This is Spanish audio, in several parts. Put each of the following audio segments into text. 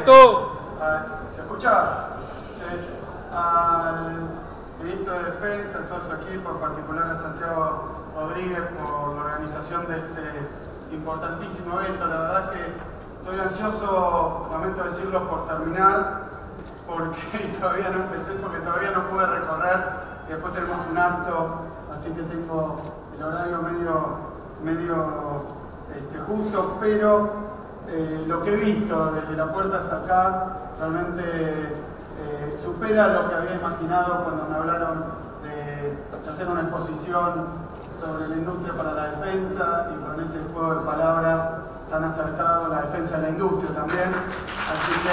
Votó. ¿Se escucha? Sí. Al ministro de Defensa, a todo su equipo, en particular a Santiago Rodríguez por la organización de este importantísimo evento. La verdad que estoy ansioso, lamento decirlo, por terminar, porque todavía no empecé, porque todavía no pude recorrer y después tenemos un acto, así que tengo el horario medio justo, pero lo que he visto desde la puerta hasta acá realmente supera lo que había imaginado cuando me hablaron de hacer una exposición sobre la industria para la defensa y con ese juego de palabras tan acertado, la defensa de la industria también. Así que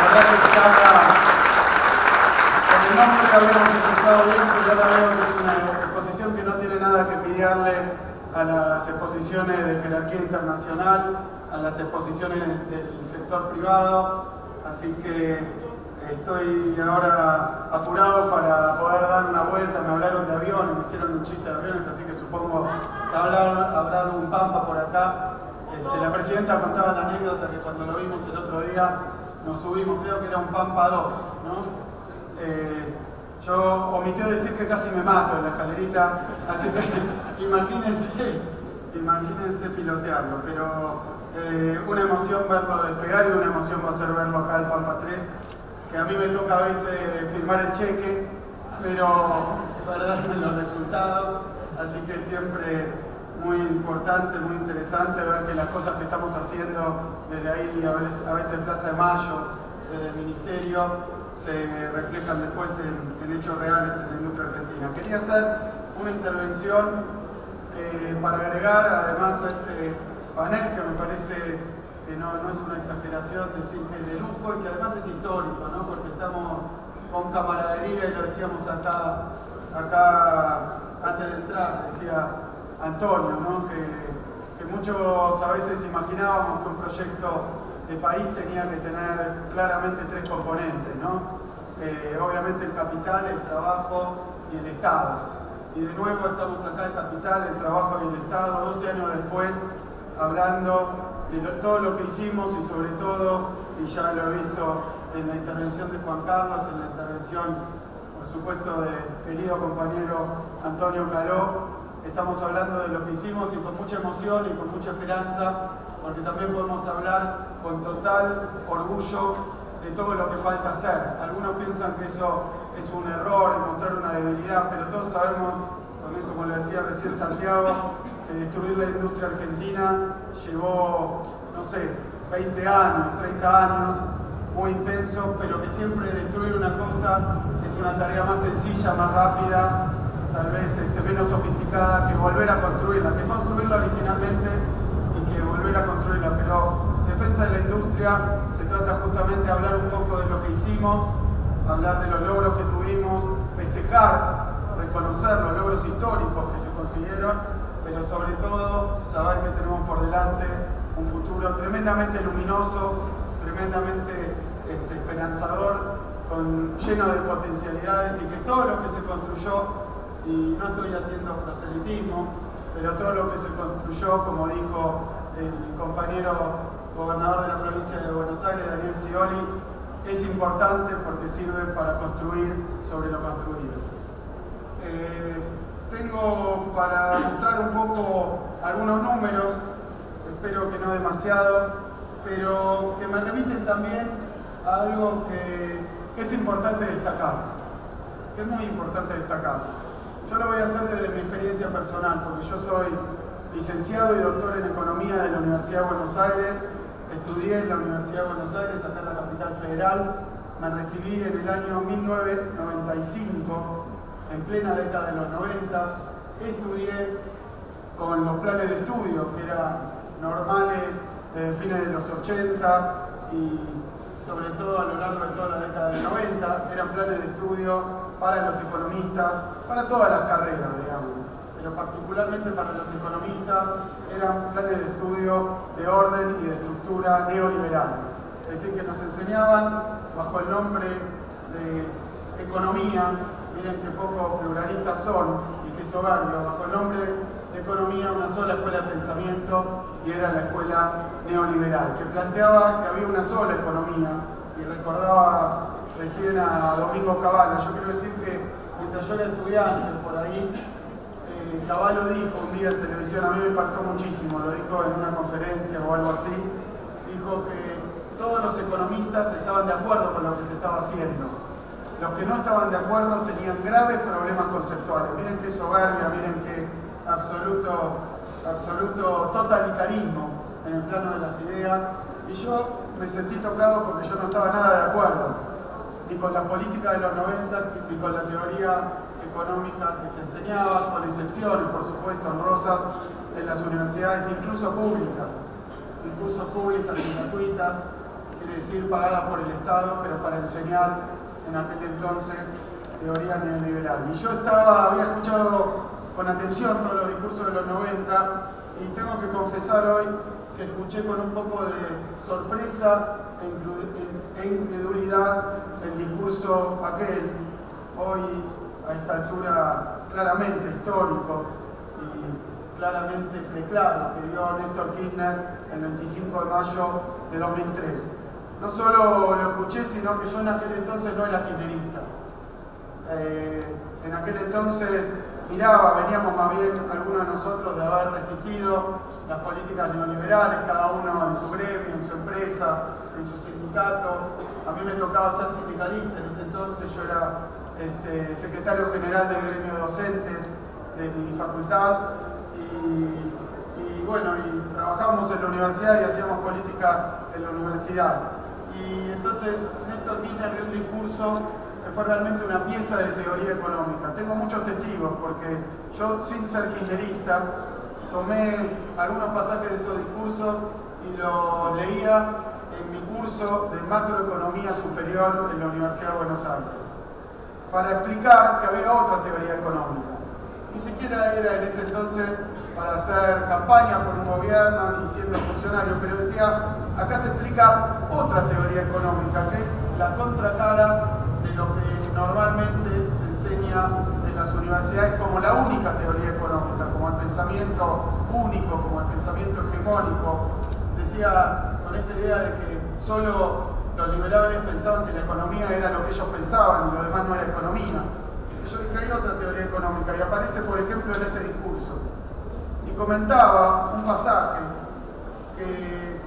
la verdad que ya con el nombre habíamos empezado bien, pero ya la veo que es una exposición que no tiene nada que envidiarle a las exposiciones de jerarquía internacional, a las exposiciones del sector privado, así que estoy ahora apurado para poder dar una vuelta. Me hablaron de aviones, me hicieron un chiste de aviones, así que supongo que habrá un Pampa por acá. La presidenta contaba la anécdota que cuando lo vimos el otro día nos subimos, creo que era un Pampa 2, ¿no? Yo omití decir que casi me mato en la escalerita, así que imagínense pilotearlo, pero una emoción verlo despegar y una emoción va a ser verlo acá al Pampa 3, que a mí me toca a veces firmar el cheque, pero darme los resultados, así que siempre muy importante, muy interesante ver que las cosas que estamos haciendo desde ahí, a veces en Plaza de Mayo, desde el Ministerio, se reflejan después en hechos reales en la industria argentina. Quería hacer una intervención para agregar además a este panel, que me parece que no es una exageración decir que es de lujo y que además es histórico, ¿no? Porque estamos con camaradería, y lo decíamos acá antes de entrar, decía Antonio, ¿no? que muchos a veces imaginábamos que un proyecto de país tenía que tener claramente tres componentes, ¿no? Obviamente el capital, el trabajo y el Estado. Y de nuevo estamos acá, el capital, el trabajo y el Estado, 12 años después, hablando de todo lo que hicimos y sobre todo, y ya lo he visto en la intervención de Juan Carlos, en la intervención, por supuesto, de querido compañero Antonio Caló, estamos hablando de lo que hicimos y con mucha emoción y con mucha esperanza, porque también podemos hablar con total orgullo de todo lo que falta hacer. Algunos piensan que eso es un error, es mostrar una debilidad, pero todos sabemos, también como le decía recién Santiago, que destruir la industria argentina llevó, no sé, 20 años, 30 años, muy intensos, pero que siempre destruir una cosa es una tarea más sencilla, más rápida, tal vez menos sofisticada que volver a construirla, que construirla originalmente y que volver a construirla. Pero defensa de la industria se trata justamente de hablar un poco de lo que hicimos, hablar de los logros que tuvimos, festejar, reconocer los logros históricos que se consiguieron, pero sobre todo saber que tenemos por delante un futuro tremendamente luminoso, tremendamente esperanzador, lleno de potencialidades, y que todo lo que se construyó, y no estoy haciendo proselitismo, pero todo lo que se construyó, como dijo el compañero gobernador de la provincia de Buenos Aires, Daniel Scioli, es importante porque sirve para construir sobre lo construido. Tengo para mostrar un poco algunos números, espero que no demasiados, pero que me remiten también a algo que es importante destacar, que es muy importante destacar. Yo lo voy a hacer desde mi experiencia personal, porque yo soy licenciado y doctor en Economía de la Universidad de Buenos Aires, estudié en la Universidad de Buenos Aires, acá en la capital federal, me recibí en el año 1995, en plena década de los 90, estudié con los planes de estudio que eran normales desde fines de los 80 y sobre todo a lo largo de toda la década del 90, eran planes de estudio para los economistas, para todas las carreras, digamos, pero particularmente para los economistas eran planes de estudio de orden y de estructura neoliberal. Es decir, que nos enseñaban bajo el nombre de economía, miren qué poco pluralistas son y qué soberbios, bajo el nombre de economía una sola escuela de pensamiento y era la escuela neoliberal, que planteaba que había una sola economía. Y recordaba recién a Domingo Cavallo. Yo quiero decir que mientras yo era estudiante por ahí, Cavallo dijo un día en televisión, a mí me impactó muchísimo, lo dijo en una conferencia o algo así, dijo que todos los economistas estaban de acuerdo con lo que se estaba haciendo. Los que no estaban de acuerdo tenían graves problemas conceptuales. Miren qué soberbia, miren qué absoluto totalitarismo en el plano de las ideas. Y yo me sentí tocado porque yo no estaba nada de acuerdo, ni con la política de los 90, ni con la teoría económica que se enseñaba, con excepciones, por supuesto, honrosas, en las universidades, incluso públicas y gratuitas, quiere decir pagadas por el Estado, pero para enseñar en aquel entonces teoría neoliberal. Y yo había escuchado con atención todos los discursos de los 90 y tengo que confesar hoy que escuché con un poco de sorpresa e incredulidad el discurso aquel, hoy a esta altura claramente histórico y claramente preclaro, que dio Néstor Kirchner el 25 de mayo de 2003. No solo lo escuché, sino que yo en aquel entonces no era kirchnerista. En aquel entonces veníamos más bien algunos de nosotros de haber resistido las políticas neoliberales, cada uno en su gremio, en su empresa, en su sindicato. A mí me tocaba ser sindicalista en ese entonces, yo era secretario general del gremio docente de mi facultad y trabajábamos en la universidad y hacíamos política en la universidad. Y entonces Néstor Kirchner dio un discurso que fue realmente una pieza de teoría económica. Tengo muchos testigos porque yo, sin ser kirchnerista, tomé algunos pasajes de esos discursos y lo leía en mi curso de macroeconomía superior en la Universidad de Buenos Aires, para explicar que había otra teoría económica. Ni siquiera era en ese entonces para hacer campaña por un gobierno ni siendo funcionario, pero decía, acá se explica otra teoría económica, que es la contracara de lo que normalmente se enseña en las universidades como la única teoría económica, como el pensamiento único, como el pensamiento hegemónico. Decía con esta idea de que solo los liberales pensaban que la economía era lo que ellos pensaban y lo demás no era economía. Y yo dije, hay otra teoría económica, y aparece, por ejemplo, en este discurso. Y comentaba un pasaje que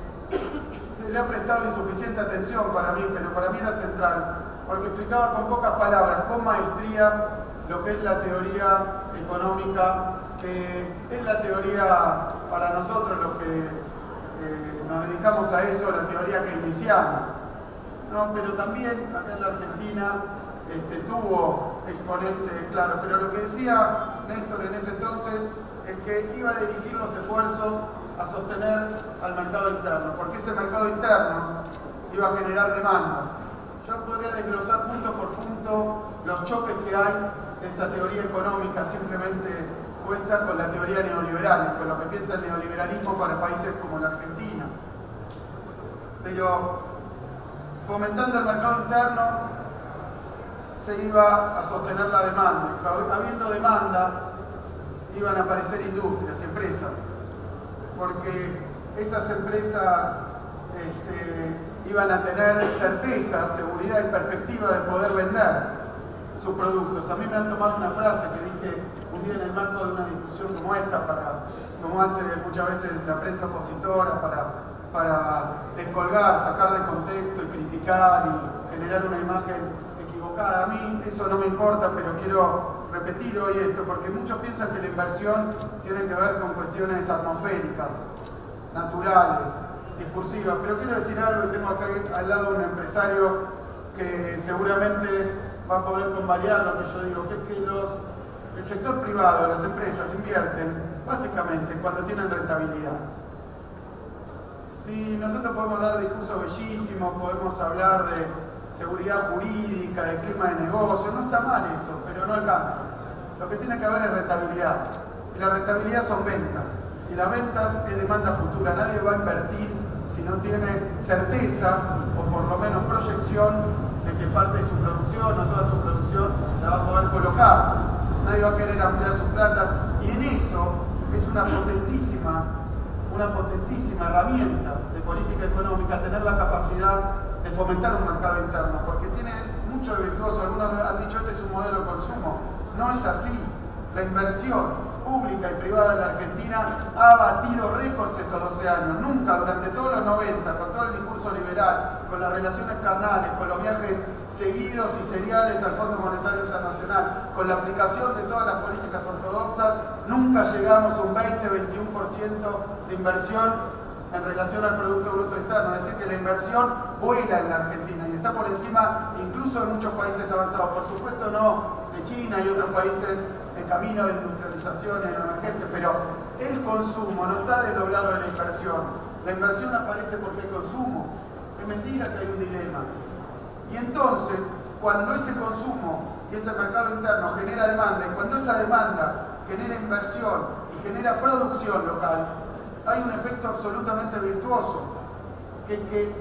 se le ha prestado insuficiente atención para mí, pero para mí era central, porque explicaba con pocas palabras, con maestría, lo que es la teoría económica, que es la teoría para nosotros, los que nos dedicamos a eso, la teoría keynesiana. No, pero también acá en la Argentina tuvo exponentes claros, pero lo que decía Néstor en ese entonces es que iba a dirigir los esfuerzos a sostener al mercado interno, porque ese mercado interno iba a generar demanda. Yo podría desglosar punto por punto los choques que hay de esta teoría económica simplemente puesta con la teoría neoliberal y con lo que piensa el neoliberalismo para países como la Argentina. Pero fomentando el mercado interno se iba a sostener la demanda. Habiendo demanda, iban a aparecer industrias, empresas, porque esas empresas iban a tener certeza, seguridad y perspectiva de poder vender sus productos. A mí me han tomado una frase que dije un día en el marco de una discusión como esta, como hace muchas veces la prensa opositora, para descolgar, sacar de contexto y criticar y generar una imagen equivocada. A mí eso no me importa, pero quiero repetir hoy esto, porque muchos piensan que la inversión tiene que ver con cuestiones atmosféricas, naturales, discursivas, pero quiero decir algo, y tengo acá al lado un empresario que seguramente va a poder convalidar lo que yo digo, que es que el sector privado, las empresas invierten básicamente cuando tienen rentabilidad. Si nosotros podemos dar discursos bellísimos, podemos hablar de seguridad jurídica, de clima de negocio, no está mal eso, pero no alcanza. Lo que tiene que haber es rentabilidad. Y la rentabilidad son ventas. Y las ventas es demanda futura. Nadie va a invertir si no tiene certeza, o por lo menos proyección, de que parte de su producción o toda su producción la va a poder colocar. Nadie va a querer ampliar su plata. Y en eso es una potentísima herramienta de política económica tener la capacidad de fomentar un mercado interno, porque tiene mucho de virtuoso. Algunos han dicho este es un modelo de consumo. No es así. La inversión pública y privada en la Argentina ha batido récords estos 12 años. Nunca, durante todos los 90, con todo el discurso liberal, con las relaciones carnales, con los viajes seguidos y seriales al Fondo Monetario Internacional, con la aplicación de todas las políticas ortodoxas, nunca llegamos a un 20-21% de inversión en relación al Producto Bruto Interno. Es decir, que la inversión vuela en la Argentina y está por encima incluso de muchos países avanzados. Por supuesto no de China y otros países en camino de industrialización en emergente, pero el consumo no está desdoblado de la inversión. La inversión aparece porque hay consumo. Es mentira que hay un dilema. Y entonces, cuando ese consumo y ese mercado interno genera demanda, y cuando esa demanda genera inversión y genera producción local, hay un efecto absolutamente virtuoso, que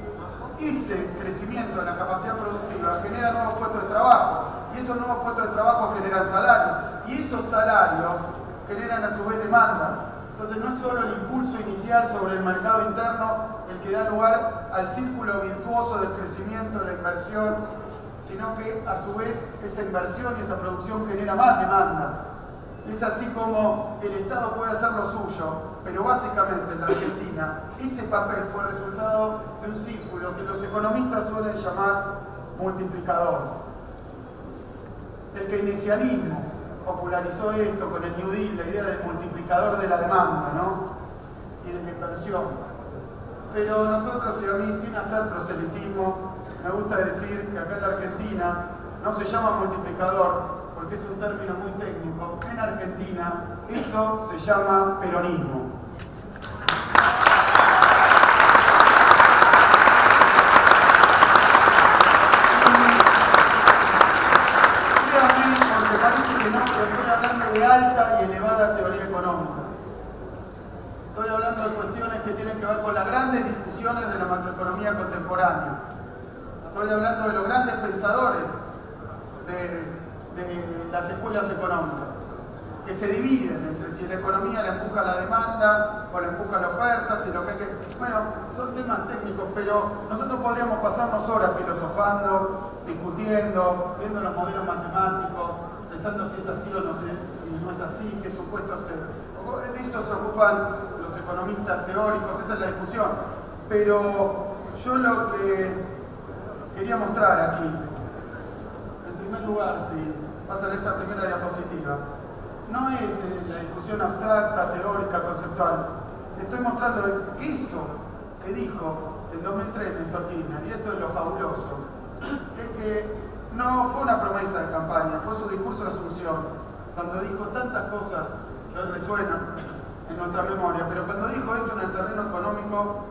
ese crecimiento en la capacidad productiva genera nuevos puestos de trabajo, y esos nuevos puestos de trabajo generan salarios, y esos salarios generan a su vez demanda. Entonces no es solo el impulso inicial sobre el mercado interno el que da lugar al círculo virtuoso del crecimiento, de la inversión, sino que a su vez esa inversión y esa producción genera más demanda. Es así como el Estado puede hacer lo suyo, pero básicamente en la Argentina ese papel fue el resultado de un círculo que los economistas suelen llamar multiplicador. El keynesianismo popularizó esto con el New Deal, la idea del multiplicador de la demanda, ¿no? Y de la inversión. Pero nosotros, y a mí sin hacer proselitismo, me gusta decir que acá en la Argentina no se llama multiplicador, porque es un término muy técnico. En Argentina eso se llama peronismo. Créanme, porque parece que no, pero estoy hablando de alta y elevada teoría económica. Estoy hablando de cuestiones que tienen que ver con las grandes discusiones de la macroeconomía contemporánea. Estoy hablando de los grandes pensadores de las escuelas económicas, que se dividen entre si la economía le empuja la demanda o le empuja la oferta, si lo que hay que... Bueno, son temas técnicos, pero nosotros podríamos pasarnos horas filosofando, discutiendo, viendo los modelos matemáticos, pensando si es así o no, si no es así, qué supuestos de eso se ocupan los economistas teóricos, esa es la discusión. Pero yo lo que quería mostrar aquí, en primer lugar, si pasan esta primera diapositiva, no es la discusión abstracta, teórica, conceptual. Estoy mostrando que eso que dijo en 2003 Néstor Kirchner, y esto es lo fabuloso, es que no fue una promesa de campaña, fue su discurso de asunción, donde dijo tantas cosas que hoy resuenan en nuestra memoria, pero cuando dijo esto en el terreno económico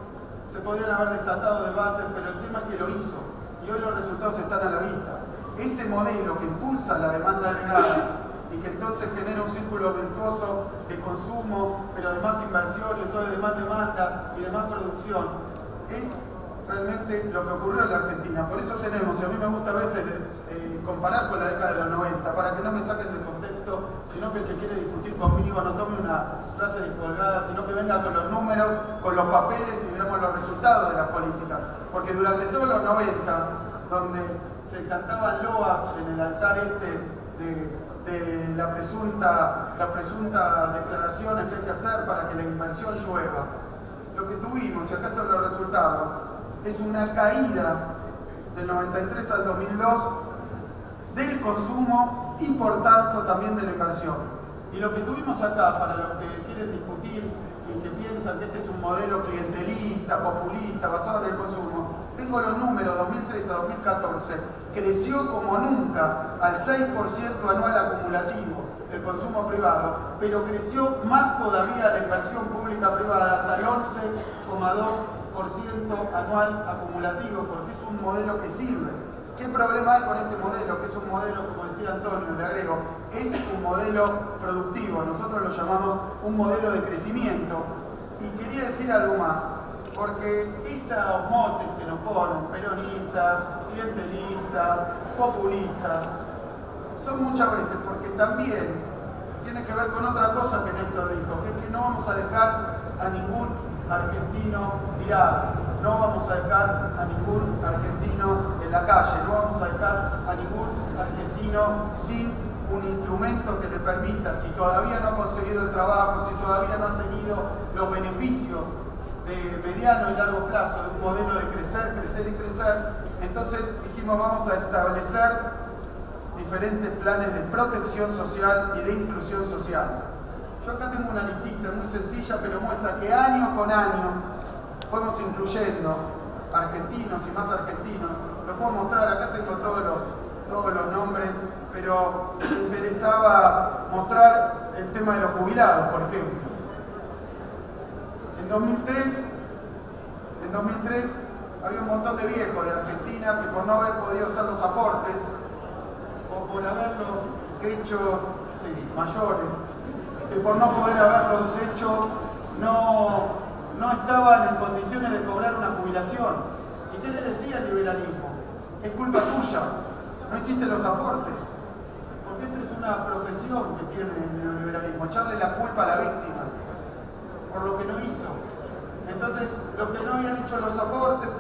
se podrían haber desatado debates, pero el tema es que lo hizo, y hoy los resultados están a la vista. Ese modelo que impulsa la demanda agregada y que entonces genera un círculo virtuoso de consumo, pero de más inversión y entonces de más demanda y de más producción, es realmente lo que ocurrió en la Argentina. Por eso tenemos, y a mí me gusta a veces comparar con la década de los 90, para que no me saquen de contexto, sino que el que quiere discutir conmigo no tome una frase descolgada, sino que venga con los números, con los papeles y veamos los resultados de la política. Porque durante todos los 90, donde se cantaban loas en el altar de la presunta declaraciones que hay que hacer para que la inversión llueva, lo que tuvimos, y acá están los resultados, es una caída del 93 al 2002 del consumo y por tanto también de la inversión. Y lo que tuvimos acá, para los que quieren discutir y que piensan que este es un modelo clientelista, populista, basado en el consumo, tengo los números 2013 a 2014, creció como nunca al 6% anual acumulativo el consumo privado, pero creció más todavía la inversión pública privada hasta el 11,2% anual acumulativo, porque es un modelo que sirve. ¿Qué problema hay con este modelo? Que es un modelo, como decía Antonio, le agrego, es un modelo productivo, nosotros lo llamamos un modelo de crecimiento. Y quería decir algo más, porque esos motes que nos ponen, peronistas, clientelistas, populistas, son muchas veces porque también tiene que ver con otra cosa que Néstor dijo, que es que no vamos a dejar a ningún argentino tirado, no vamos a dejar a ningún argentino en la calle, no vamos a dejar a ningún argentino sin un instrumento que le permita, si todavía no ha conseguido el trabajo, si todavía no ha tenido los beneficios de mediano y largo plazo, de un modelo de crecer, crecer y crecer, entonces dijimos vamos a establecer diferentes planes de protección social y de inclusión social. Yo acá tengo una listita muy sencilla, pero muestra que año con año fuimos incluyendo argentinos y más argentinos. Lo puedo mostrar, acá tengo todos los nombres, pero me interesaba mostrar el tema de los jubilados, por ejemplo. En 2003 había un montón de viejos de Argentina que por no haber podido hacer los aportes o por haberlos hecho mayores, que por no poder haberlos hecho no estaban en condiciones de cobrar una jubilación. ¿Y qué les decía el liberalismo? Es culpa tuya, no hiciste los aportes. Porque esta es una profesión que tiene el neoliberalismo, echarle la culpa a la víctima por lo que no hizo. Entonces, los que no habían hecho los aportes,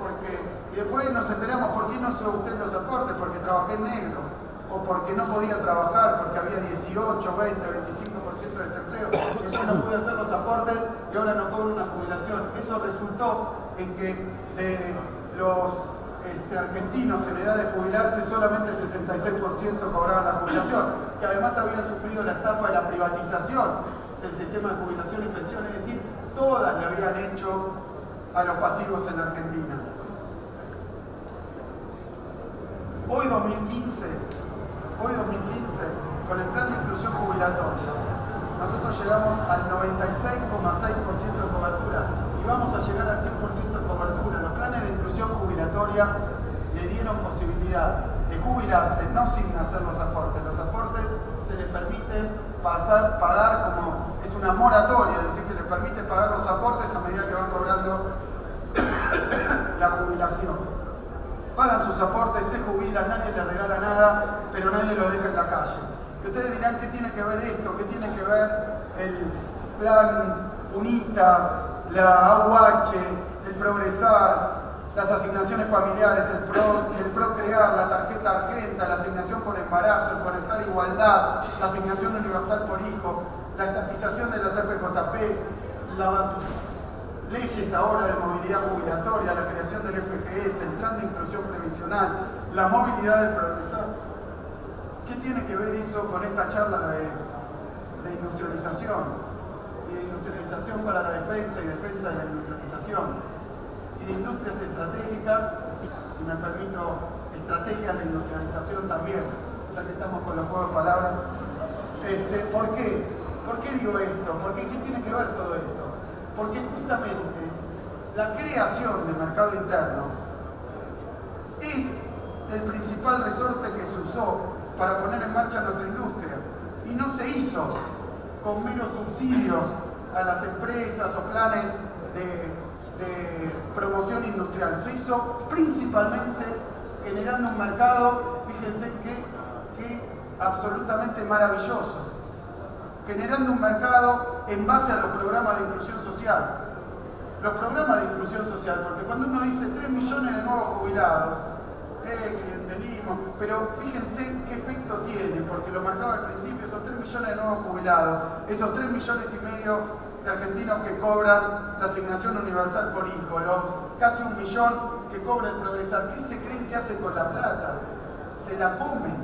y después nos enteramos, ¿por qué no hizo usted los aportes? Porque trabajé en negro, o porque no podía trabajar, porque había 18, 20, 25% de desempleo, entonces no pude hacer los aportes y ahora no cobro una jubilación. Eso resultó en que de los argentinos en edad de jubilarse, solamente el 66% cobraban la jubilación, que además habían sufrido la estafa de la privatización del sistema de jubilación y pensión, es decir, todas le habían hecho a los pasivos en Argentina. Hoy 2015, con el plan de inclusión jubilatoria, nosotros llegamos al 96,6% de cobertura y vamos a llegar al 100% de cobertura. Los planes de inclusión jubilatoria le dieron posibilidad de jubilarse, no sin hacer los aportes. Los aportes se les permite pagar como, es una moratoria, es decir, que les permite pagar los aportes a medida que van cobrando la jubilación. Pagan sus aportes, se jubilan, nadie les regala nada, pero nadie lo deja en la calle. Y ustedes dirán, ¿qué tiene que ver esto? ¿Qué tiene que ver el plan UNITA, la AUH, el Progresar, las asignaciones familiares, el Procrear, la tarjeta Argenta, la asignación por embarazo, el Conectar Igualdad, la asignación universal por hijo, la estatización de las FJP, las leyes ahora de movilidad jubilatoria, la creación del FGS, el plan de inclusión previsional, la movilidad del Progresar? ¿Qué tiene que ver eso con esta charla de industrialización? Y de industrialización para la defensa y defensa de la industrialización. Y de industrias estratégicas, y me permito, estrategias de industrialización también, ya que estamos con los juegos de palabras. ¿Por qué? ¿Por qué digo esto? ¿Qué tiene que ver todo esto? Porque justamente la creación del mercado interno es el principal resorte que se usó para poner en marcha nuestra industria. Y no se hizo con meros subsidios a las empresas o planes de promoción industrial. Se hizo principalmente generando un mercado, fíjense que absolutamente maravilloso, generando un mercado en base a los programas de inclusión social. Los programas de inclusión social, porque cuando uno dice 3 millones de nuevos jubilados, clientelismo, pero fíjense qué efecto tiene, porque lo marcaba al principio, esos 3 millones de nuevos jubilados, esos 3,5 millones de argentinos que cobran la asignación universal por hijo, los casi 1 millón que cobra el Progresar. ¿Qué se creen que hace con la plata? Se la comen,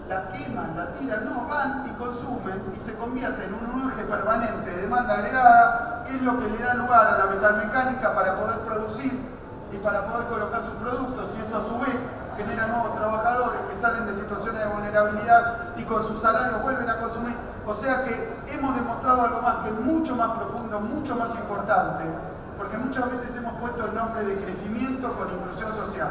la queman, la tiran, no, van y consumen y se convierte en un eje permanente de demanda agregada, que es lo que le da lugar a la metalmecánica para poder producir y para poder colocar sus productos, y eso a su vez genera nuevos trabajadores que salen de situaciones de vulnerabilidad y con sus salarios vuelven a consumir. O sea que hemos demostrado algo más, que es mucho más profundo, mucho más importante, porque muchas veces hemos puesto el nombre de crecimiento con inclusión social.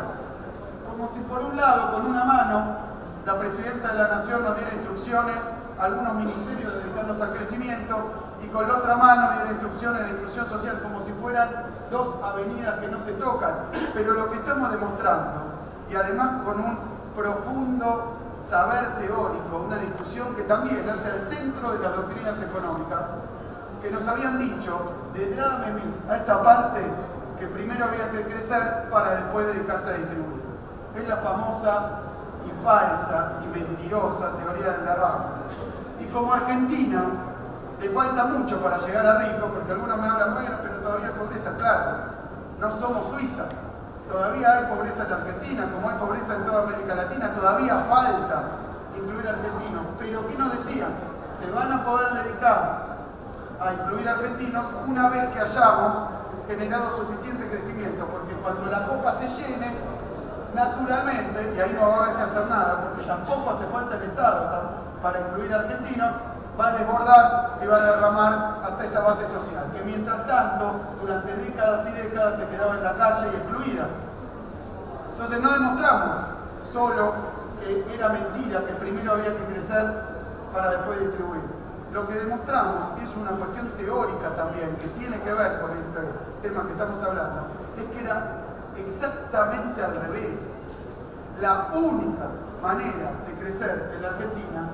Como si por un lado, con una mano, la Presidenta de la Nación nos diera instrucciones a algunos ministerios de dedicarnos al crecimiento, y con la otra mano diera instrucciones de inclusión social, como si fueran dos avenidas que no se tocan. Pero lo que estamos demostrando, y además con un profundo saber teórico, una discusión que también hace al centro de las doctrinas económicas, que nos habían dicho desde Adam Smith a esta parte que primero habría que crecer para después dedicarse a distribuir. Es la famosa y falsa y mentirosa teoría del derrame. Y como Argentina le falta mucho para llegar a rico, porque algunos me hablan, bueno, pero todavía hay pobreza, claro, no somos Suiza, todavía hay pobreza en Argentina, como hay pobreza en toda América Latina, todavía falta incluir argentinos, pero ¿qué nos decían? Se van a poder dedicar a incluir argentinos una vez que hayamos generado suficiente crecimiento, porque cuando la copa se llene, naturalmente, y ahí no va a haber que hacer nada, porque tampoco hace falta el Estado para incluir argentinos, va a desbordar y va a derramar hasta esa base social, que mientras tanto, durante décadas y décadas se quedaba en la calle y excluida. Entonces no demostramos solo que era mentira, que primero había que crecer para después distribuir. Lo que demostramos, y es una cuestión teórica también, que tiene que ver con este tema que estamos hablando, es que era exactamente al revés. La única manera de crecer en la Argentina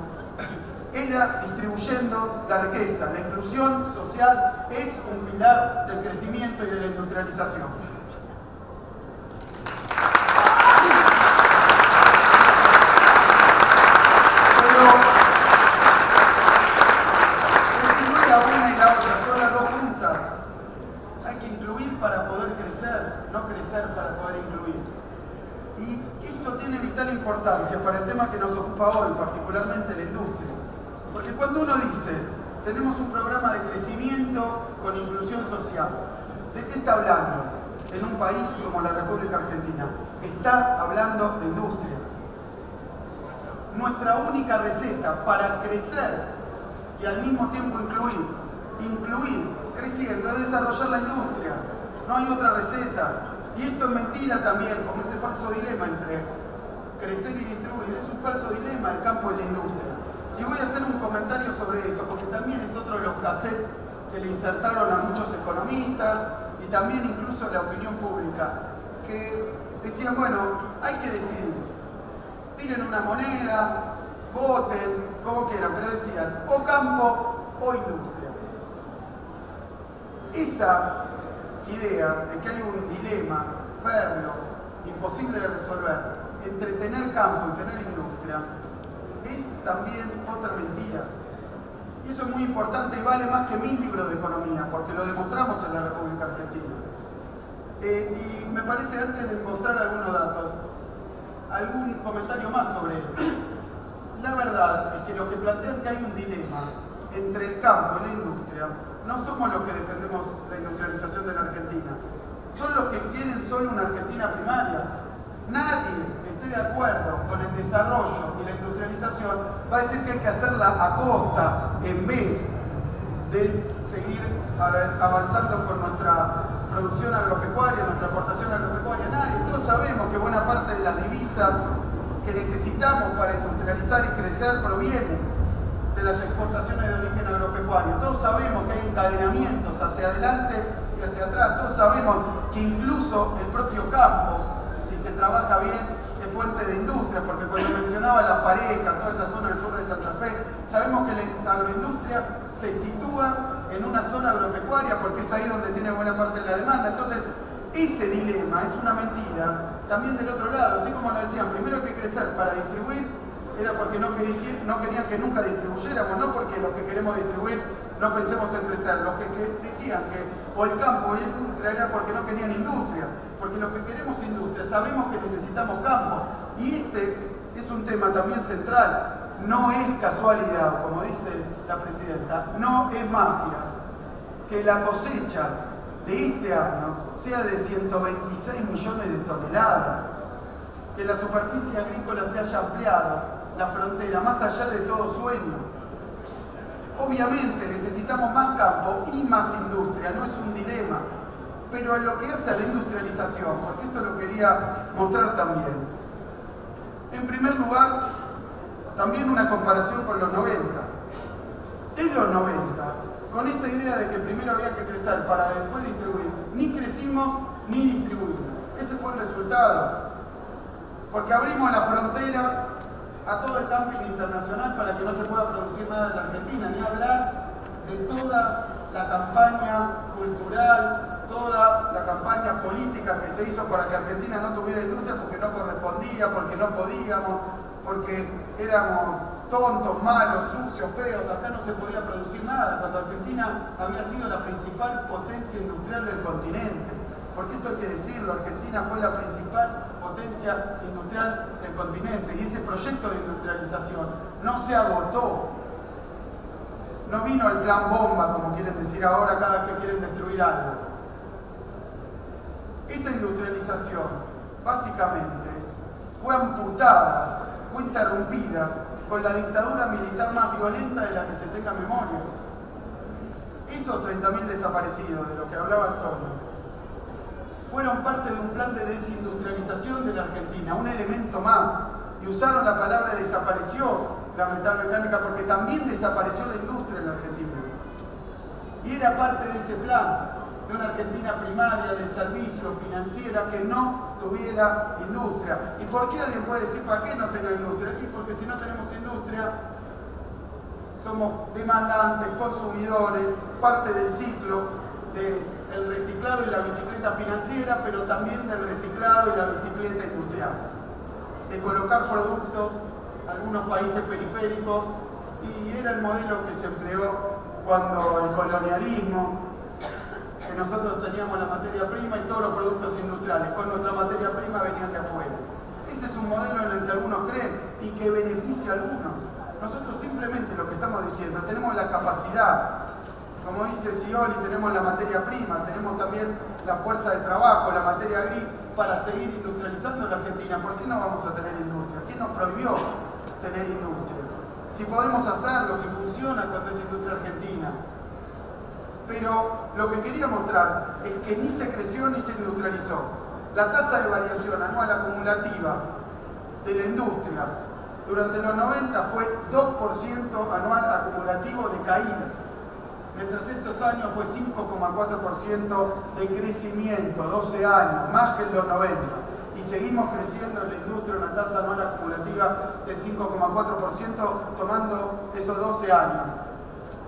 era distribuyendo la riqueza. La inclusión social es un pilar del crecimiento y de la industrialización. Para el tema que nos ocupa hoy, particularmente la industria. Porque cuando uno dice, tenemos un programa de crecimiento con inclusión social, ¿de qué está hablando en un país como la República Argentina? Está hablando de industria. Nuestra única receta para crecer y al mismo tiempo incluir creciendo, es desarrollar la industria. No hay otra receta. Y esto es mentira también, como ese falso dilema entre crecer y distribuir. Es un falso dilema el campo de la industria. Y voy a hacer un comentario sobre eso, porque también es otro de los cassettes que le insertaron a muchos economistas y también incluso a la opinión pública, que decían, bueno, hay que decidir. Tiren una moneda, voten, como quieran, pero decían, o campo o industria. Esa idea de que hay un dilema férreo, imposible de resolver, entre tener campo y tener industria, es también otra mentira. Y eso es muy importante y vale más que 1000 libros de economía, porque lo demostramos en la República Argentina. Y me parece, antes de mostrar algunos datos, algún comentario más sobre esto. La verdad es que los que plantean que hay un dilema entre el campo y la industria, no somos los que defendemos la industrialización de la Argentina. Son los que quieren solo una Argentina primaria. Nadie que esté de acuerdo con el desarrollo y la industrialización va a decir que hay que hacerla a costa en vez de seguir avanzando con nuestra producción agropecuaria, nuestra exportación agropecuaria. Nadie. Todos sabemos que buena parte de las divisas que necesitamos para industrializar y crecer provienen de las exportaciones de origen agropecuario. Todos sabemos que hay encadenamientos hacia adelante y hacia atrás. Todos sabemos que incluso el propio campo, si se trabaja bien, es fuente de industria, porque cuando mencionaba las parejas, toda esa zona del sur de Santa Fe, sabemos que la agroindustria se sitúa en una zona agropecuaria porque es ahí donde tiene buena parte de la demanda. Entonces, ese dilema es una mentira también del otro lado. Así como lo decían, primero hay que crecer para distribuir, era porque no querían que nunca distribuyéramos, no porque los que queremos distribuir no pensemos en crecer. Los que decían que o el campo o la industria era porque no querían industria, porque los que queremos industria sabemos que necesitamos campo. Y este es un tema también central. No es casualidad, como dice la presidenta, no es magia que la cosecha de este año sea de 126 millones de toneladas, que la superficie agrícola se haya ampliado, la frontera, más allá de todo sueño. Obviamente necesitamos más campo y más industria, no es un dilema, pero en lo que hace a la industrialización, porque esto lo quería mostrar también. En primer lugar, también una comparación con los 90. En los 90, con esta idea de que primero había que crecer para después distribuir, ni crecimos ni distribuimos. Ese fue el resultado. Porque abrimos las fronteras a todo el dumping internacional para que no se pueda producir nada en la Argentina, ni hablar de toda la campaña cultural, toda la campaña política que se hizo para que Argentina no tuviera industria porque no correspondía, porque no podíamos, porque éramos tontos, malos, sucios, feos, acá no se podía producir nada, cuando Argentina había sido la principal potencia industrial del continente. Porque esto hay que decirlo, Argentina fue la principal potencia industrial del continente y ese proyecto de industrialización no se agotó. No vino el plan bomba, como quieren decir ahora cada vez que quieren destruir algo. Esa industrialización, básicamente, fue amputada, fue interrumpida con la dictadura militar más violenta de la que se tenga memoria. Esos 30.000 desaparecidos de los que hablaba Antonio fueron parte de un plan de desindustrialización de la Argentina, un elemento más. Y usaron la palabra desapareció la metalmecánica porque también desapareció la industria en la Argentina. Y era parte de ese plan, de una Argentina primaria, de servicios, financiera, que no tuviera industria. ¿Y por qué alguien puede decir para qué no tenga industria? Y porque si no tenemos industria, somos demandantes, consumidores, parte del ciclo del reciclado y la bicicleta financiera, pero también del reciclado y la bicicleta industrial. De colocar productos en algunos países periféricos, y era el modelo que se empleó cuando el colonialismo, que nosotros teníamos la materia prima y todos los productos industriales con nuestra materia prima venían de afuera. Ese es un modelo en el que algunos creen y que beneficia a algunos. Nosotros simplemente lo que estamos diciendo, tenemos la capacidad, como dice Scioli, tenemos la materia prima, tenemos también la fuerza de trabajo, la materia gris, para seguir industrializando la Argentina. ¿Por qué no vamos a tener industria? ¿Quién nos prohibió tener industria? Si podemos hacerlo, si funciona cuando es industria argentina. Pero lo que quería mostrar es que ni se creció ni se industrializó. La tasa de variación anual acumulativa de la industria durante los 90 fue 2% anual acumulativo de caída. Mientras estos años fue 5,4% de crecimiento, 12 años, más que en los 90. Y seguimos creciendo en la industria, una tasa anual acumulativa del 5,4% tomando esos 12 años.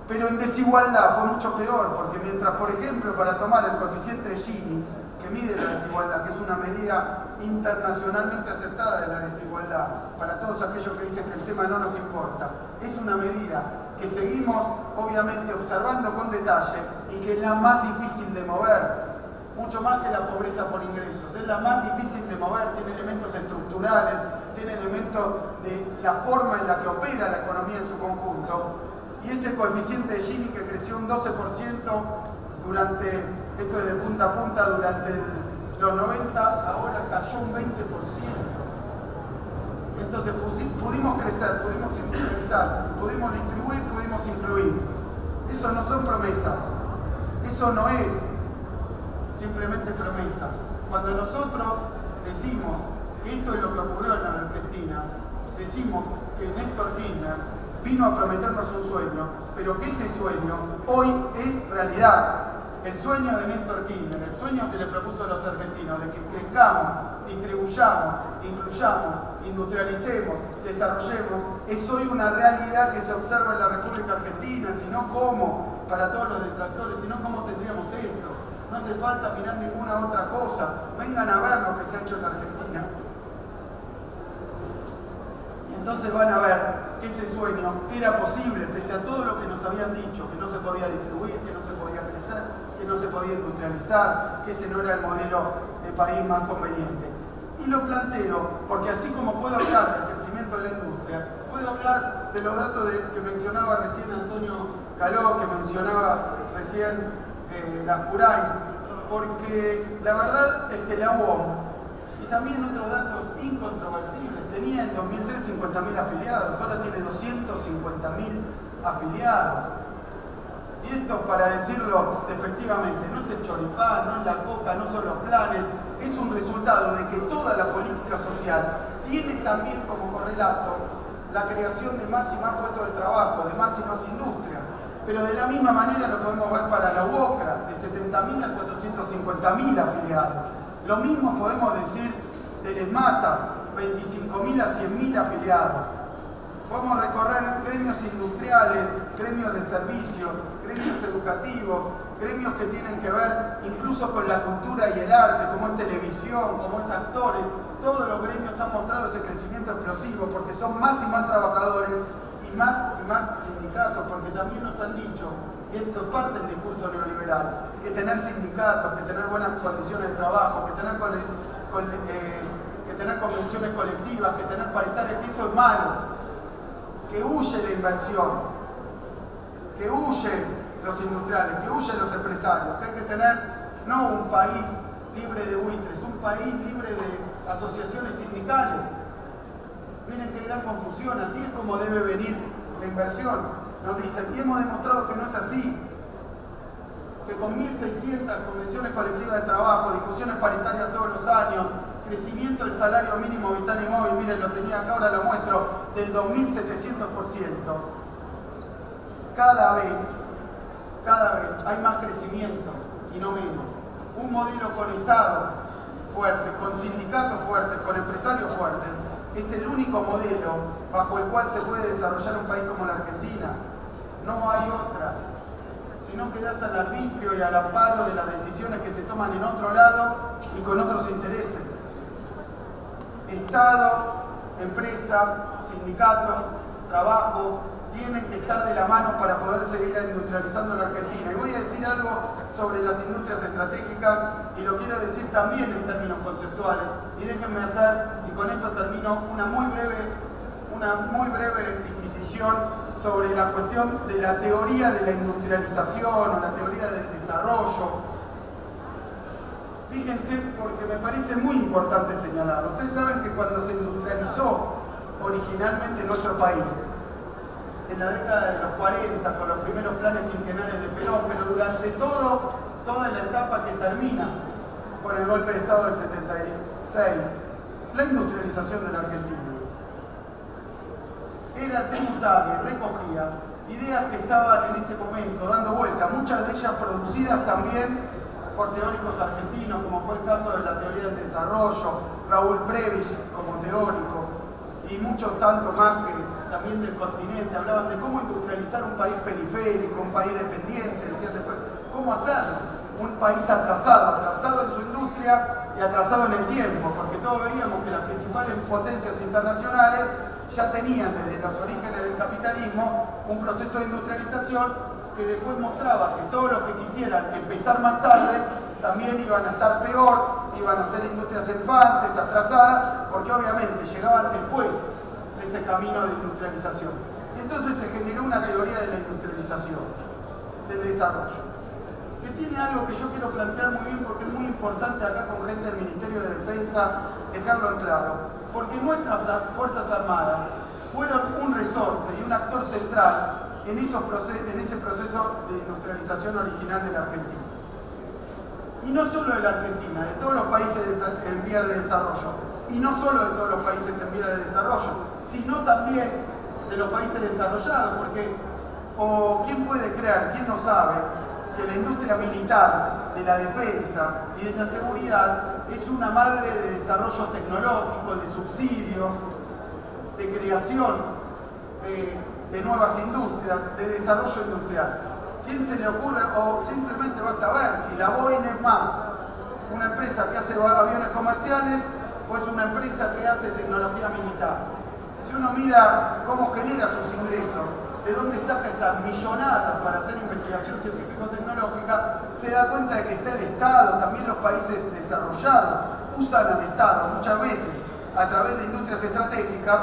Pero en desigualdad fue mucho peor, porque mientras, por ejemplo, para tomar el coeficiente de Gini, que mide la desigualdad, que es una medida internacionalmente aceptada de la desigualdad, para todos aquellos que dicen que el tema no nos importa, es una medida que seguimos obviamente observando con detalle y que es la más difícil de mover, mucho más que la pobreza por ingresos, es la más difícil de mover, tiene elementos estructurales, tiene elementos de la forma en la que opera la economía en su conjunto, y ese coeficiente de Gini que creció un 12% durante, esto es de punta a punta, durante los 90, ahora cayó un 20%. Entonces pudimos crecer, pudimos industrializar, pudimos distribuir, pudimos incluir. Eso no son promesas, eso no es simplemente promesa. Cuando nosotros decimos que esto es lo que ocurrió en la Argentina, decimos que Néstor Kirchner vino a prometernos un sueño, pero que ese sueño hoy es realidad. El sueño de Néstor Kirchner, el sueño que le propuso a los argentinos, de que crezcamos, distribuyamos, incluyamos, industrialicemos, desarrollemos, es hoy una realidad que se observa en la República Argentina, sino cómo, para todos los detractores, sino cómo tendríamos esto. No hace falta mirar ninguna otra cosa, vengan a ver lo que se ha hecho en la Argentina. Y entonces van a ver que ese sueño era posible, pese a todo lo que nos habían dicho, que no se podía distribuir, que no se podía crecer, que no se podía industrializar, que ese no era el modelo de país más conveniente. Y lo planteo porque así como puedo hablar del crecimiento de la industria, puedo hablar de los datos que mencionaba recién Antonio Caló, que mencionaba recién Lascurain, porque la verdad es que la UOM, y también otros datos incontrovertibles, tenía en 2003 50.000 afiliados, ahora tiene 250.000 afiliados. Y esto, para decirlo despectivamente, no es el choripán, no es la coca, no son los planes, es un resultado de que toda la política social tiene también como correlato la creación de más y más puestos de trabajo, de más y más industria. Pero de la misma manera lo podemos ver para la UOCRA, de 70.000 a 450.000 afiliados. Lo mismo podemos decir del ESMATA, 25.000 a 100.000 afiliados. Podemos recorrer gremios industriales, gremios de servicio, gremios educativos, gremios que tienen que ver incluso con la cultura y el arte, como es televisión, como es actores. Todos los gremios han mostrado ese crecimiento explosivo porque son más y más trabajadores y más sindicatos, porque también nos han dicho, y esto es parte del discurso neoliberal, que tener sindicatos, que tener buenas condiciones de trabajo, que tener convenciones colectivas, que tener paritarias, que eso es malo, que huye la inversión, que huyen los industriales, que huyen los empresarios, que hay que tener no un país libre de buitres, un país libre de asociaciones sindicales. Miren qué gran confusión, así es como debe venir la inversión, nos dicen, y hemos demostrado que no es así, que con 1.600 convenciones colectivas de trabajo, discusiones paritarias todos los años, crecimiento del salario mínimo vital y móvil, miren, lo tenía acá, ahora lo muestro, del 2.700%, cada vez hay más crecimiento y no menos. Un modelo con Estado fuerte, con sindicatos fuertes, con empresarios fuertes, es el único modelo bajo el cual se puede desarrollar un país como la Argentina. No hay otra. Si no quedás al arbitrio y al amparo de las decisiones que se toman en otro lado y con otros intereses. Estado, empresa, sindicatos, trabajo, tienen que estar de la mano para poder seguir industrializando la Argentina. Y voy a decir algo sobre las industrias estratégicas y lo quiero decir también en términos conceptuales. Y déjenme hacer, y con esto termino, una muy breve disquisición sobre la cuestión de la teoría de la industrialización o la teoría del desarrollo. Fíjense, porque me parece muy importante señalar. Ustedes saben que cuando se industrializó originalmente nuestro país, en la década de los 40, con los primeros planes quinquenales de Perón, pero durante toda la etapa que termina con el golpe de Estado del 76, la industrialización de la Argentina era tributaria, recogía ideas que estaban en ese momento dando vuelta, muchas de ellas producidas también por teóricos argentinos, como fue el caso de la teoría del desarrollo, Raúl Prebisch como teórico, y muchos tanto más que también del continente, hablaban de cómo industrializar un país periférico, un país dependiente, decían después, cómo hacerlo, un país atrasado en su industria y atrasado en el tiempo, porque todos veíamos que las principales potencias internacionales ya tenían desde los orígenes del capitalismo un proceso de industrialización que después mostraba que todos los que quisieran empezar más tarde también iban a estar peor, iban a ser industrias infantes, atrasadas, porque obviamente llegaban después de ese camino de industrialización. Y entonces se generó una teoría de la industrialización, del desarrollo, que tiene algo que yo quiero plantear muy bien porque es muy importante acá con gente del Ministerio de Defensa dejarlo en claro, porque nuestras Fuerzas Armadas fueron un resorte y un actor central en ese proceso de industrialización original de la Argentina. Y no solo de la Argentina, de todos los países en vías de desarrollo. Y no solo de todos los países en vías de desarrollo, sino también de los países desarrollados, porque ¿quién puede creer, quién no sabe, que la industria militar, de la defensa y de la seguridad es una madre de desarrollo tecnológico, de subsidios, de creación de nuevas industrias, de desarrollo industrial? ¿Quién se le ocurre? O simplemente basta ver si la Boeing es más una empresa que hace aviones comerciales o es una empresa que hace tecnología militar. Si uno mira cómo genera sus ingresos, de dónde saca esas millonadas para hacer investigación científico-tecnológica, se da cuenta de que está el Estado, también los países desarrollados usan al Estado muchas veces a través de industrias estratégicas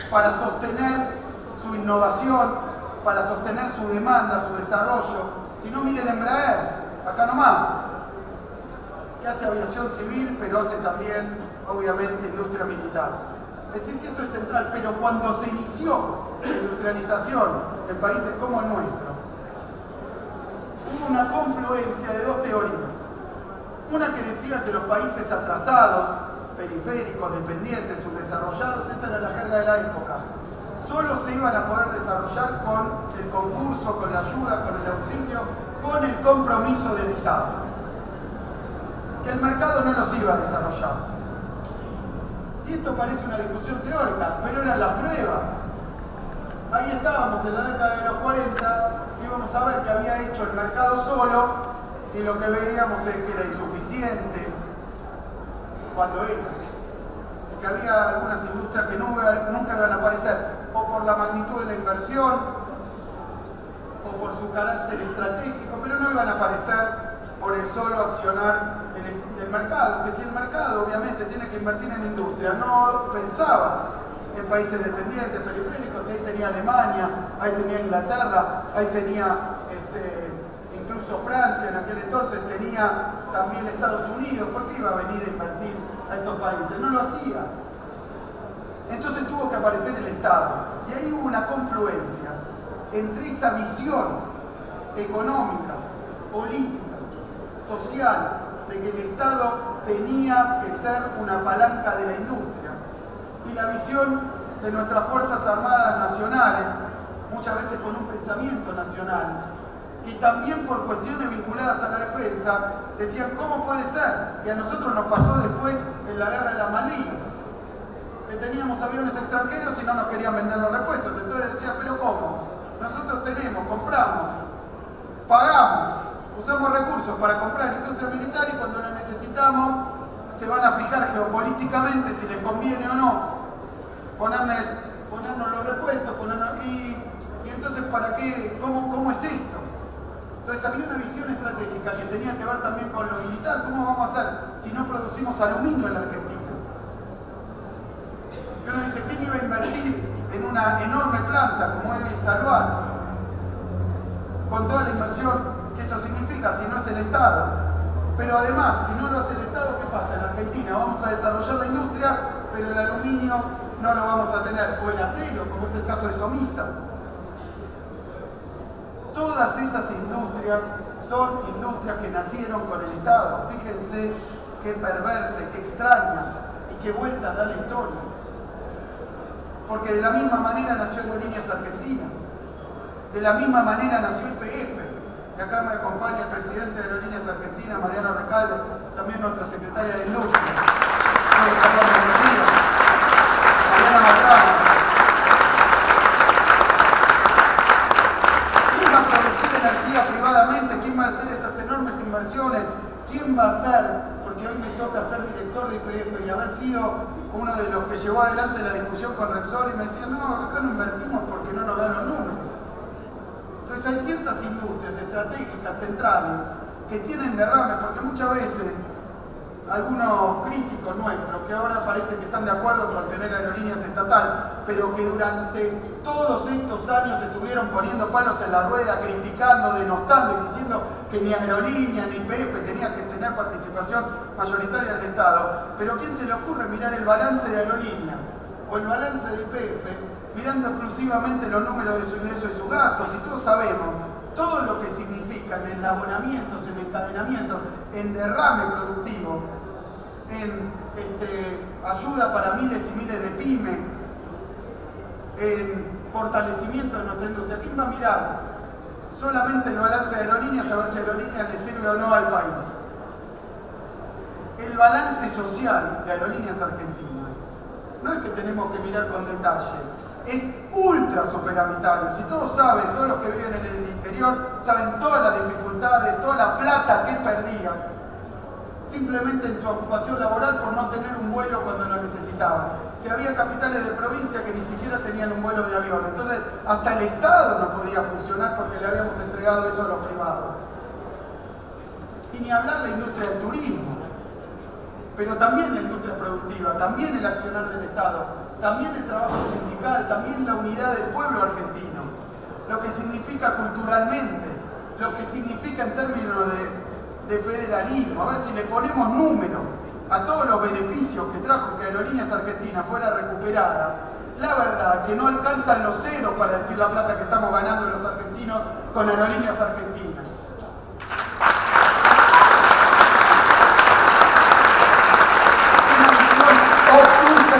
para sostener su innovación, para sostener su demanda, su desarrollo. Si no, miren Embraer, acá nomás, que hace aviación civil, pero hace también, obviamente, industria militar. Es decir, que esto es central, pero cuando se inició la industrialización en países como el nuestro, hubo una confluencia de dos teorías. Una que decía que los países atrasados, periféricos, dependientes, subdesarrollados, esta era la jerga de la época, solo se iban a poder desarrollar con el concurso, con la ayuda, con el auxilio, con el compromiso del Estado. Que el mercado no los iba a desarrollar. Y esto parece una discusión teórica, pero eran las pruebas. ahí estábamos en la década de los 40, íbamos a ver que había hecho el mercado solo y lo que veíamos es que era insuficiente cuando era. Y que había algunas industrias que nunca iban a aparecer, o por la magnitud de la inversión, o por su carácter estratégico, pero no iban a aparecer por el solo accionar del mercado, que si el mercado obviamente tiene que invertir en industria, no pensaba en países dependientes, periféricos, ahí tenía Alemania, ahí tenía Inglaterra, ahí tenía incluso Francia en aquel entonces, tenía también Estados Unidos. ¿Por qué iba a venir a invertir a estos países? No lo hacía. Entonces tuvo que aparecer el Estado, y ahí hubo una confluencia entre esta visión económica, política, social, de que el Estado tenía que ser una palanca de la industria, y la visión de nuestras Fuerzas Armadas nacionales, muchas veces con un pensamiento nacional, que también por cuestiones vinculadas a la defensa, decían, ¿cómo puede ser? Y a nosotros nos pasó después en la guerra de las Malvinas, que teníamos aviones extranjeros y no nos querían vender los repuestos. Entonces decían, ¿pero cómo? Nosotros tenemos, compramos, pagamos, usamos recursos para comprar industria militar, y cuando la necesitamos se van a fijar geopolíticamente si les conviene o no ponernos los repuestos, y entonces ¿para qué? ¿Cómo es esto? Entonces había una visión estratégica que tenía que ver también con lo militar. ¿Cómo vamos a hacer si no producimos aluminio en la Argentina? Y uno dice, ¿quién iba a invertir en una enorme planta como es Salvar? Con toda la inversión que eso significa, si no es el Estado. Pero además, si no lo hace el Estado, ¿qué pasa? En Argentina vamos a desarrollar la industria, pero el aluminio no lo vamos a tener, o el acero, como es el caso de Somisa. Todas esas industrias son industrias que nacieron con el Estado. Fíjense qué perversa, qué extraña y qué vuelta da la historia. Porque de la misma manera nació Aerolíneas Argentinas, de la misma manera nació YPF, y acá me acompaña el presidente de Aerolíneas Argentinas, Mariano Recalde, también nuestra secretaria de Industria, Mariana Matrano. ¿Quién va a producir energía privadamente? ¿Quién va a hacer esas enormes inversiones? ¿Quién va a hacer? Porque hoy me toca ser director de YPF y haber sido uno de los que llevó adelante la discusión con Repsol, y me decía, no, acá no invertimos porque no nos dan los números. Entonces hay ciertas industrias estratégicas centrales que tienen derrames, porque muchas veces algunos críticos nuestros, que ahora parece que están de acuerdo con tener aerolíneas estatal, pero que durante todos estos años estuvieron poniendo palos en la rueda, criticando, denostando y diciendo que ni aerolínea ni YPF tenía que tener participación mayoritaria del Estado. Pero ¿quién se le ocurre mirar el balance de aerolíneas o el balance de YPF mirando exclusivamente los números de su ingreso y sus gastos? Y todos sabemos todo lo que significan en abonamientos, en encadenamientos, en derrame productivo, en ayuda para miles y miles de pymes, en fortalecimiento de nuestra industria. ¿Quién va a mirar solamente el balance de aerolíneas a ver si aerolíneas le sirve o no al país? El balance social de Aerolíneas Argentinas no es que tenemos que mirar con detalle, es ultra superavitario. Si todos saben, todos los que viven en el interior saben todas las dificultades, toda la plata que perdían simplemente en su ocupación laboral por no tener un vuelo cuando lo necesitaban. Si había capitales de provincia que ni siquiera tenían un vuelo de avión, entonces hasta el Estado no podía funcionar porque le habíamos entregado eso a los privados. Y ni hablar la industria del turismo, pero también la industria productiva, también el accionar del Estado, también el trabajo sindical, también la unidad del pueblo argentino, lo que significa culturalmente, lo que significa en términos de federalismo. A ver si le ponemos número a todos los beneficios que trajo que Aerolíneas Argentinas fuera recuperada, la verdad que no alcanzan los ceros para decir la plata que estamos ganando los argentinos con Aerolíneas Argentinas. Una visión obtusa y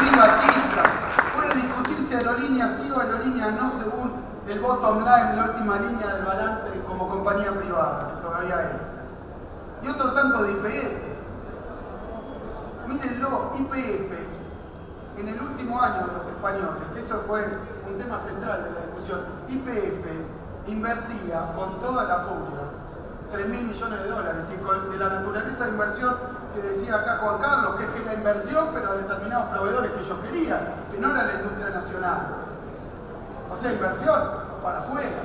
privatista. Puede discutir si Aerolíneas sí o Aerolíneas no según el bottom line, la última línea del balance como compañía privada, que todavía es. Y otro tanto de YPF. Mírenlo, YPF en el último año de los españoles, que eso fue un tema central de la discusión, YPF invertía con toda la furia 3.000 millones de dólares, y de la naturaleza de inversión que decía acá Juan Carlos, que era inversión, pero a determinados proveedores que ellos querían, que no era la industria nacional. O sea, inversión para afuera.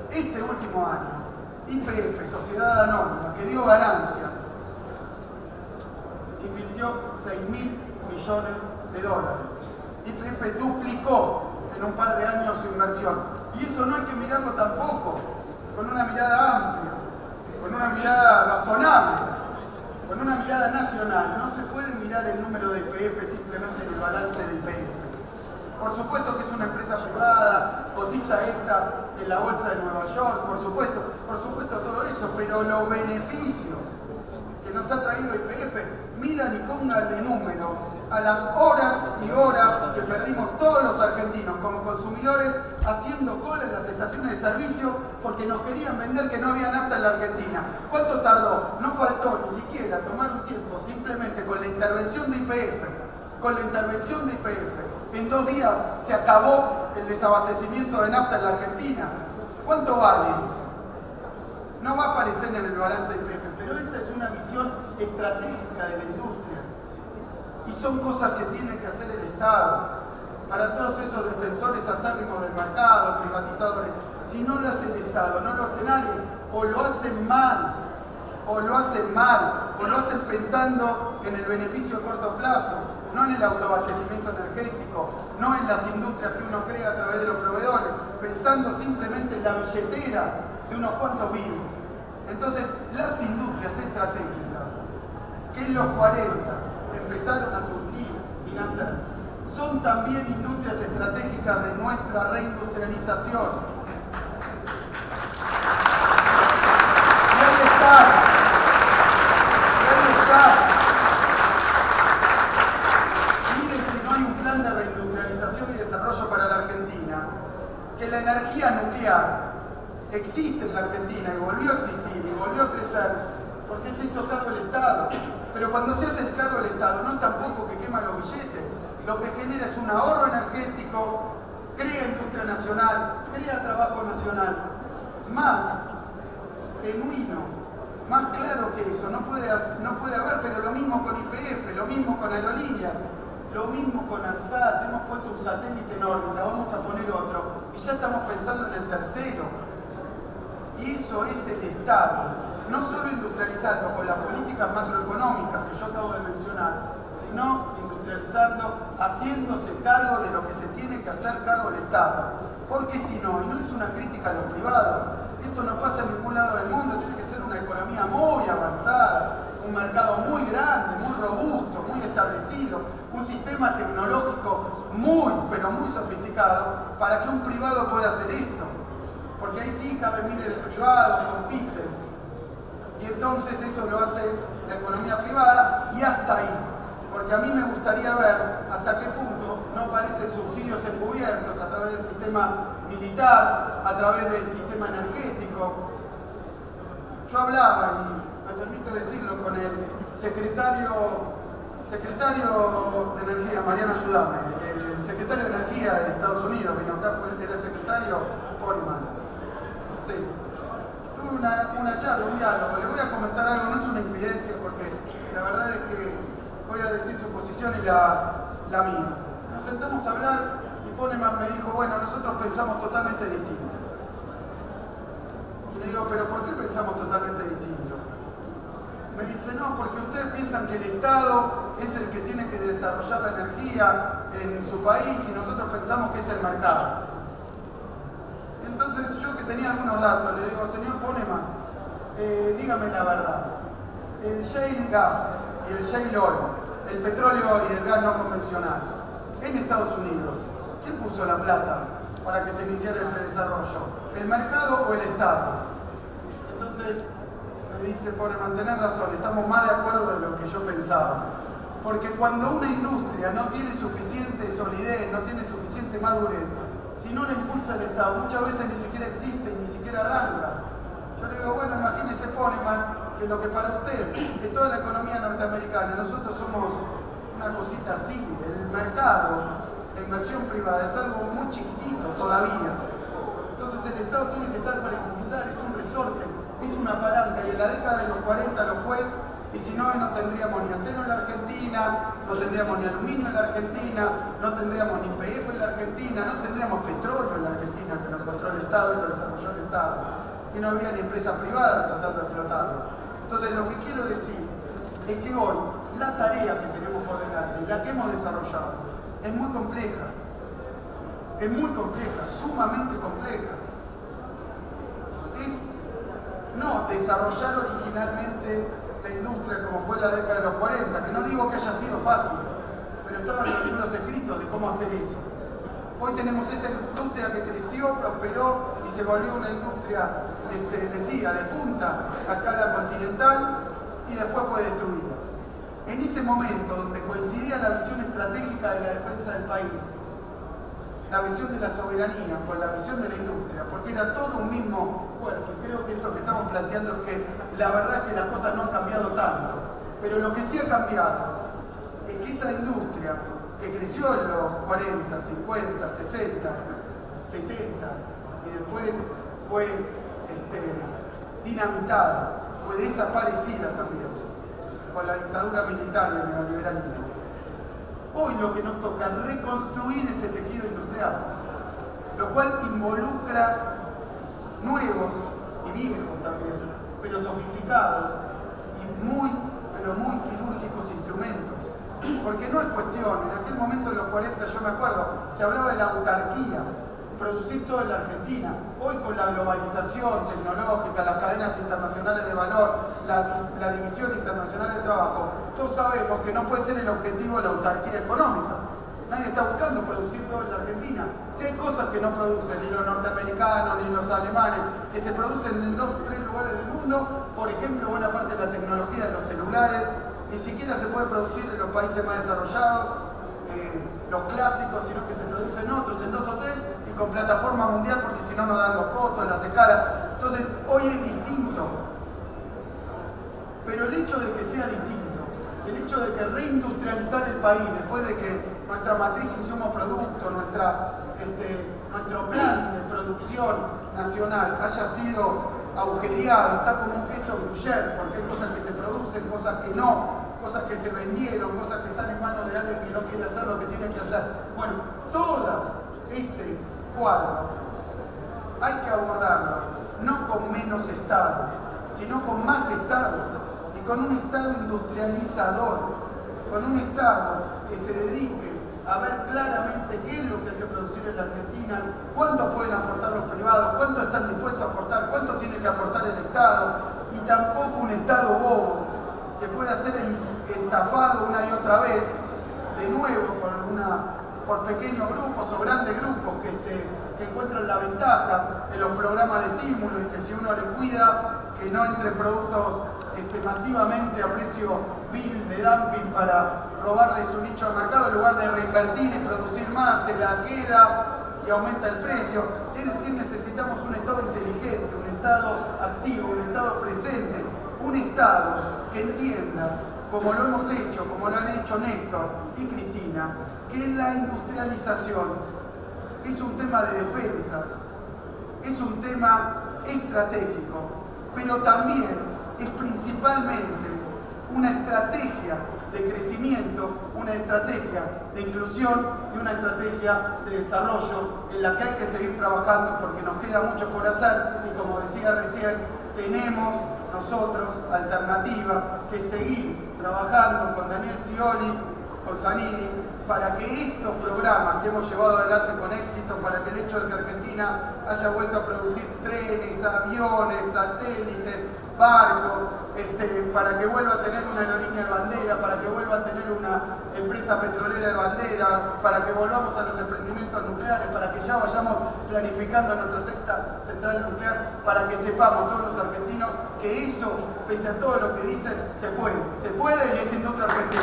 Este último año, YPF, Sociedad Anónima, que dio ganancia, invirtió 6.000 millones de dólares. YPF duplicó en un par de años su inversión. Y eso no hay que mirarlo tampoco con una mirada amplia, con una mirada razonable, con una mirada nacional. No se puede mirar el número de YPF simplemente en el balance de YPF. Por supuesto que es una empresa privada, cotiza esta en la bolsa de Nueva York, por supuesto todo eso, pero los beneficios que nos ha traído YPF, miran y pónganle número a las horas y horas que perdimos todos los argentinos como consumidores haciendo cola en las estaciones de servicio porque nos querían vender que no había nafta en la Argentina. ¿Cuánto tardó? No faltó ni siquiera tomar un tiempo, simplemente con la intervención de YPF, en 2 días se acabó el desabastecimiento de nafta en la Argentina. ¿Cuánto vale eso? No va a aparecer en el balance de YPF, pero esta es una visión estratégica de la industria. Y son cosas que tiene que hacer el Estado. Para todos esos defensores acérrimos del mercado, privatizadores, si no lo hace el Estado, no lo hace nadie, o lo hacen mal, o lo hacen pensando en el beneficio a corto plazo, no en el autoabastecimiento energético, no en las industrias que uno crea a través de los proveedores, pensando simplemente en la billetera de unos cuantos vivos. Entonces, las industrias estratégicas, que en los 40 empezaron a surgir y nacer, son también industrias estratégicas de nuestra reindustrialización. Y ahí está. Miren si no hay un plan de reindustrialización y desarrollo para la Argentina, que la energía nuclear existe en la Argentina y volvió a existir y volvió a crecer porque se hizo cargo el Estado. Pero cuando se hace el cargo del Estado, no es tampoco que quema los billetes, lo que genera es un ahorro energético, crea industria nacional, crea trabajo nacional, más genuino, más claro que eso, no puede haber, pero lo mismo con YPF, lo mismo con Aerolínea, lo mismo con ARSAT. Hemos puesto un satélite en órbita, vamos a poner otro, y ya estamos pensando en el tercero. Y eso es el Estado, no solo industrializando con las políticas macroeconómicas que yo acabo de mencionar, sino industrializando, haciéndose cargo de lo que se tiene que hacer cargo el Estado. Porque si no, y no es una crítica a los privados, esto no pasa en ningún lado del mundo, tiene que ser una economía muy avanzada, un mercado muy grande, muy robusto, muy establecido, un sistema tecnológico muy, pero muy sofisticado para que un privado pueda hacer esto. Porque ahí sí caben miles de privados, compiten. Y entonces eso lo hace la economía privada y hasta ahí. Porque a mí me gustaría ver hasta qué punto no aparecen subsidios encubiertos a través del sistema militar, a través del sistema energético. Yo hablaba, y me permito decirlo, con el secretario de Energía, Mariano, ayúdame, el secretario de Energía de Estados Unidos, vino acá, era el secretario Poneman. Sí. Tuve una charla, un diálogo. Le voy a comentar algo, no es una infidencia, porque la verdad es que voy a decir su posición y la mía. Nos sentamos a hablar y Poneman me dijo, bueno, nosotros pensamos totalmente distinto. Y le digo, ¿pero por qué pensamos totalmente distinto? Me dice, no, porque ustedes piensan que el Estado es el que tiene que desarrollar la energía en su país y nosotros pensamos que es el mercado. Entonces yo, que tenía algunos datos, le digo, señor Poneman, dígame la verdad. El shale gas y el shale oil, el petróleo y el gas no convencional, en Estados Unidos, ¿quién puso la plata para que se iniciara ese desarrollo? ¿El mercado o el Estado? Entonces me dice Poneman, tenés razón, estamos más de acuerdo de lo que yo pensaba. Porque cuando una industria no tiene suficiente solidez, no tiene suficiente madurez, si no la impulsa el Estado, muchas veces ni siquiera existe y ni siquiera arranca. Yo le digo, bueno, imagínese Poneman, que lo que para usted es toda la economía norteamericana, nosotros somos una cosita así. El mercado, la inversión privada es algo muy chiquitito todavía. Entonces el Estado tiene que estar para impulsar, es un resorte, es una palanca, y en la década de los 40 lo fue, y si no, no tendríamos ni acero en la Argentina, no tendríamos ni aluminio en la Argentina, no tendríamos ni PF en la Argentina, no tendríamos petróleo en la Argentina, que lo encontró el Estado y lo desarrolló el Estado, y no habría ni empresas privadas tratando de explotarlo. Entonces lo que quiero decir es que hoy la tarea que tenemos por delante, la que hemos desarrollado, es muy compleja. Es muy compleja, sumamente compleja. Es no desarrollar originalmente la industria como fue en la década de los 40, que no digo que haya sido fácil, pero estaban los libros escritos de cómo hacer eso. Hoy tenemos esa industria que creció, prosperó y se volvió una industria, decía, de punta a escala continental, y después fue destruida. En ese momento donde coincidía la visión estratégica de la defensa del país, la visión de la soberanía con la visión de la industria, porque era todo un mismo cuerpo, y creo que esto que estamos planteando es que la verdad es que las cosas no han cambiado tanto, pero lo que sí ha cambiado es que esa industria que creció en los 40, 50, 60, 70 y después fue dinamitada, fue desaparecida también con la dictadura militar y el neoliberalismo. Hoy lo que nos toca es reconstruir ese tejido industrial, lo cual involucra nuevos y viejos también, pero sofisticados y muy quirúrgicos instrumentos. Porque no es cuestión, en aquel momento en los 40, yo me acuerdo, se hablaba de la autarquía, producir todo en la Argentina. Hoy con la globalización tecnológica, las cadenas internacionales de valor, la división internacional de trabajo, todos sabemos que no puede ser el objetivo la autarquía económica. Nadie está buscando producir todo en la Argentina. Si hay cosas que no producen ni los norteamericanos ni los alemanes, que se producen en 2 o 3 lugares del mundo, por ejemplo, buena parte de la tecnología de los celulares, ni siquiera se puede producir en los países más desarrollados, los clásicos, sino que se producen otros en 2 o 3 y con plataforma mundial, porque si no nos dan los costos, las escalas. Entonces, hoy es distinto. Pero el hecho de que sea distinto, el hecho de que reindustrializar el país, después de que nuestra matriz insumo-producto, nuestro plan de producción nacional haya sido agujereado, está como un queso gruyère, porque hay cosas que se producen, cosas que no, cosas que se vendieron, cosas que están en manos de alguien que no quiere hacer lo que tiene que hacer. Bueno, todo ese cuadro hay que abordarlo no con menos Estado, sino con más Estado, y con un Estado industrializador, con un Estado que se dedique a ver claramente qué es lo que hay que producir en la Argentina, cuánto pueden aportar los privados, cuánto están dispuestos a aportar, cuánto tiene que aportar el Estado, y tampoco un Estado bobo que pueda ser estafado una y otra vez, de nuevo por pequeños grupos o grandes grupos que encuentran la ventaja en los programas de estímulo, y que si uno le cuida, que no entren productos masivamente a precio vil de dumping para robarle su nicho de mercado, en lugar de reinvertir y producir más, se la queda y aumenta el precio. Es decir, necesitamos un Estado inteligente, un Estado activo, un Estado presente, un Estado que entienda, como lo hemos hecho, como lo han hecho Néstor y Cristina, que la industrialización es un tema de defensa, es un tema estratégico, pero también es principalmente una estrategia de crecimiento, una estrategia de inclusión y una estrategia de desarrollo en la que hay que seguir trabajando, porque nos queda mucho por hacer, y como decía recién, tenemos nosotros alternativa que seguir trabajando con Daniel Scioli, con Zanini, para que estos programas que hemos llevado adelante con éxito, para que el hecho de que Argentina haya vuelto a producir trenes, aviones, satélites, barcos, para que vuelva a tener una aerolínea de bandera, para que vuelva a tener una empresa petrolera de bandera, para que volvamos a los emprendimientos nucleares, para que ya vayamos planificando nuestra 6ª central nuclear, para que sepamos todos los argentinos que eso, pese a todo lo que dicen, se puede y es industria argentina.